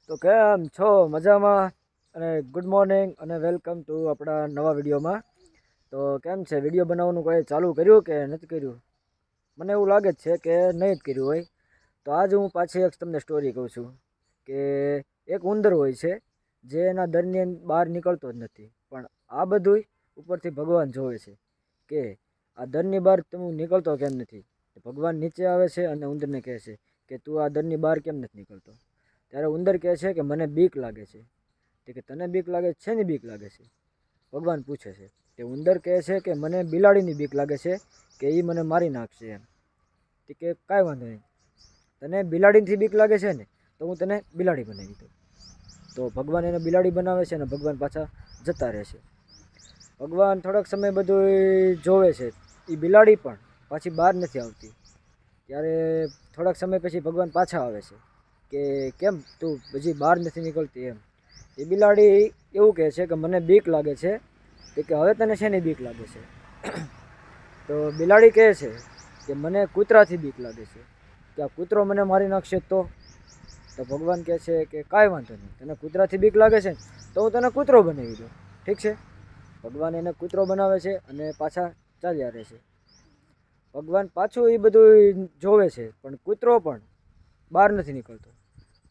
તો કેમ છો? મજામાં? અને ગુડ મોર્નિંગ અને વેલકમ ટુ આપણા નવા વિડીયોમાં. તો કેમ છે, વિડીયો બનાવવાનું કોઈ ચાલુ કર્યું કે નથી કર્યું? મને એવું લાગે છે કે નહીં જ કર્યું હોય. તો આજે હું પાછી એક તમને સ્ટોરી કહું છું કે એક ઉંદર હોય છે જે એના દરની બહાર નીકળતો જ નથી, પણ આ બધું ઉપરથી ભગવાન જોવે છે કે આ દરની બહાર તું નીકળતો કેમ નથી. ભગવાન નીચે આવે છે અને ઉંદરને કહે છે કે તું આ દરની બહાર કેમ નથી નીકળતો. ત્યારે ઉંદર કહે છે કે મને બીક લાગે છે. તે કે તને બીક લાગે છે? શેની બીક લાગે છે? ભગવાન પૂછે છે. તે ઉંદર કહે છે કે મને બિલાડીની બીક લાગે છે કે એ મને મારી નાખશે એમ. તે કે કાંઈ વાંધો નહીં, તને બિલાડીથી બીક લાગે છે ને, તો હું તને બિલાડી બનાવી દઉં. તો ભગવાન એને બિલાડી બનાવે છે અને ભગવાન પાછા જતા રહે છે. ભગવાન થોડોક સમય બધું જોવે છે, એ બિલાડી પણ પાછી બહાર નથી આવતી. ત્યારે થોડાક સમય પછી ભગવાન પાછા આવે છે કે કેમ તું હજી બહાર નથી નીકળતી એમ. એ બિલાડી એવું કહે છે કે મને બીક લાગે છે. તે કે હવે તને શેની બીક લાગે છે? તો બિલાડી કહે છે કે મને કૂતરાથી બીક લાગે છે કે આ કૂતરો મને મારી નાખશે તો. તો ભગવાન કહે છે કે કાંઈ વાંધો નહીં, તને કૂતરાથી બીક લાગે છે તો હું તને કૂતરો બનાવી દઉં, ઠીક છે. ભગવાન એને કૂતરો બનાવે છે અને પાછા ચાલ્યા રહે છે. ભગવાન પાછું એ બધું જોવે છે પણ કૂતરો પણ બહાર નથી નીકળતો.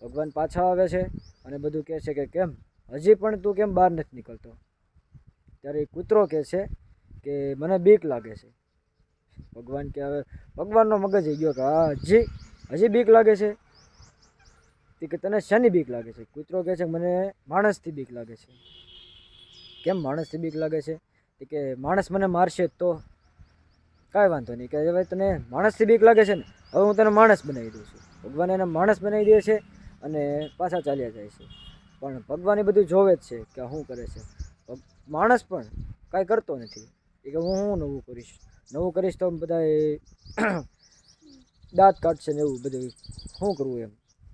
ભગવાન પાછા આવે છે અને બધું કહે છે કે કેમ હજી પણ તું કેમ બહાર નથી નીકળતો. ત્યારે એ કૂતરો કહે છે કે મને બીક લાગે છે. ભગવાન કે હવે ભગવાનનો મગજ ગયો કે હા હજી બીક લાગે છે. તે કે તને શેની બીક લાગે છે? કૂતરો કહે છે મને માણસથી બીક લાગે છે. કેમ માણસથી બીક લાગે છે? તે કે માણસ મને મારશે તો. કાંઈ વાંધો નહીં, કે હવે તને માણસથી બીક લાગે છે ને, હવે હું તને માણસ બનાવી દઉં છું. ભગવાન એને માણસ બનાવી દે છે અને પાછા ચાલ્યા જાય છે. પણ ભગવાન એ બધું જોવે જ છે કે શું કરે છે. માણસ પણ કાંઈ કરતો નથી. એ કે હું નવું કરીશ તો બધા દાંત કાઢશે ને એવું બધું શું કરવું એમ.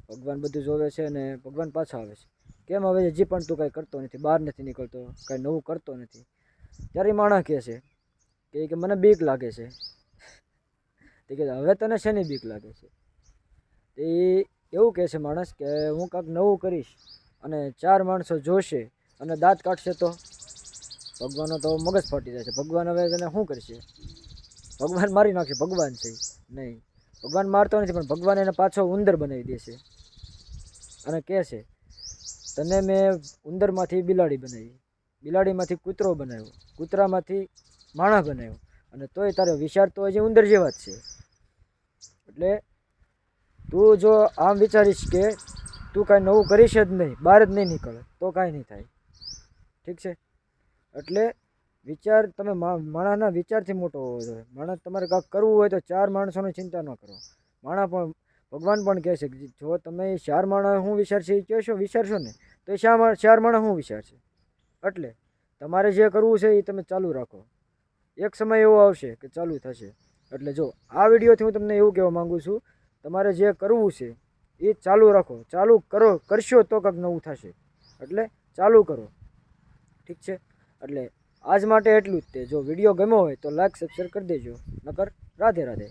ભગવાન બધું જોવે છે અને ભગવાન પાછા આવે છે. કેમ હવે હજી પણ તું કાંઈ કરતો નથી, બહાર નથી નીકળતો, કાંઈ નવું કરતો નથી. ત્યારે માણસ કહે છે કે મને બીક લાગે છે. તે કે હવે તને શેની બીક લાગે છે? તે એવું કહે છે માણસ કે હું કાંઈક નવું કરીશ અને 4 માણસો જોશે અને દાંત કાઢશે તો. ભગવાનનો તો મગજ ફાટી જાય છે. ભગવાન હવે તેને શું કરશે? ભગવાન મારી નાખશે. ભગવાન છે નહીં, ભગવાન મારતો નથી, પણ ભગવાન એને પાછો ઉંદર બનાવી દે છે અને કહે છે તને મેં ઉંદરમાંથી બિલાડી બનાવી, બિલાડીમાંથી કૂતરો બનાવ્યો, કૂતરામાંથી માણસ બનાવ્યો, અને તોય તારો વિચાર તો હજી ઉંદર જેવા જ છે. એટલે તું જો આમ વિચારીશ કે તું કાંઈ નવું કરીશ જ નહીં, બહાર જ નહીં નીકળે, તો કાંઈ નહીં થાય, ઠીક છે. એટલે વિચાર તમે માણસના વિચારથી મોટો હોવો જોઈએ. માણસ તમારે કાંઈક કરવું હોય તો 4 માણસોની ચિંતા ન કરો. ભગવાન પણ કહે છે કે જો તમે 4 માણસ શું વિચારશે એ વિચારશો ને, તો એ 4 માણસ શું વિચારશે. એટલે તમારે જે કરવું છે એ તમે ચાલુ રાખો. એક સમય એવો આવશે કે ચાલુ થશે. એટલે જો આ વિડીયોથી હું તમને એવું કહેવા માગું છું, તમારે જે કરવું છે એ ચાલુ રાખો, ચાલુ કરશો તો કંઈક નવું થશે. એટલે ચાલુ કરો, ઠીક છે. એટલે આજ માટે એટલું જ તે. જો વિડીયો ગમ્યો હોય તો લાઈક સબસ્ક્રાઈબ કરી દેજો. નકર રાધે રાધે.